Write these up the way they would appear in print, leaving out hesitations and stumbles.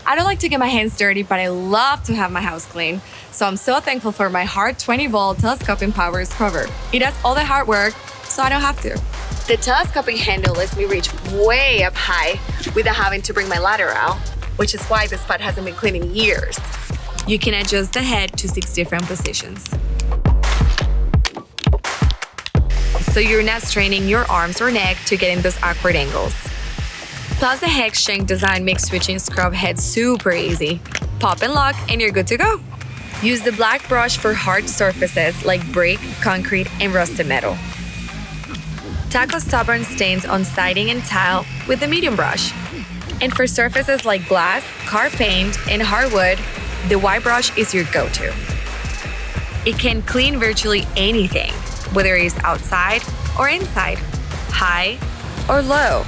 I don't like to get my hands dirty, but I love to have my house clean. So I'm so thankful for my HART 20-volt telescoping power scrubber. It does all the hard work, so I don't have to. The telescoping handle lets me reach way up high without having to bring my ladder out, which is why this spot hasn't been cleaned in years. You can adjust the head to 6 different positions, so you're not straining your arms or neck to get in those awkward angles. Plus, the hex shank design makes switching scrub heads super easy. Pop and lock, and you're good to go. Use the black brush for hard surfaces like brick, concrete, and rusted metal. Tackle stubborn stains on siding and tile with the medium brush. And for surfaces like glass, car paint, and hardwood, the white brush is your go-to. It can clean virtually anything, whether it's outside or inside, high or low.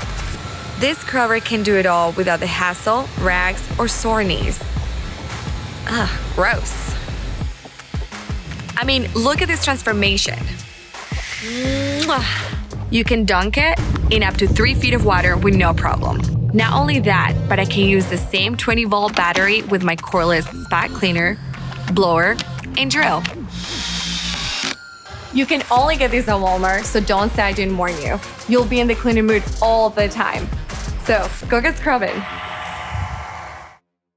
This scrubber can do it all without the hassle, rags, or sore knees. Ugh, gross. I mean, look at this transformation. You can dunk it in up to 3 feet of water with no problem. Not only that, but I can use the same 20-volt battery with my cordless spot cleaner, blower, and drill. You can only get these at Walmart, so don't say I didn't warn you. You'll be in the cleaning mood all the time. So go get scrubbing.